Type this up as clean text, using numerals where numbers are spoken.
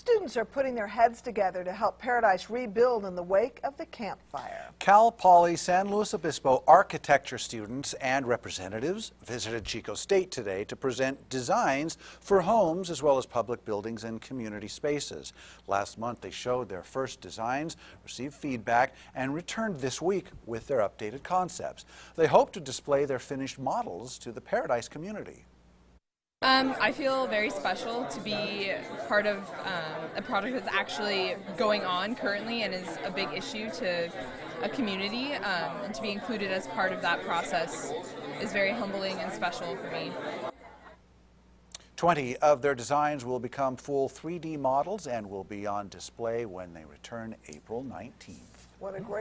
Students are putting their heads together to help Paradise rebuild in the wake of the campfire. Cal Poly San Luis Obispo architecture students and representatives visited Chico State today to present designs for homes as well as public buildings and community spaces. Last month they showed their first designs, received feedback, and returned this week with their updated concepts. They hope to display their finished models to the Paradise community. I feel very special to be part of a project that's actually going on currently and is a big issue to a community, and to be included as part of that process is very humbling and special for me. 20 of their designs will become full 3D models and will be on display when they return April 19th. What a great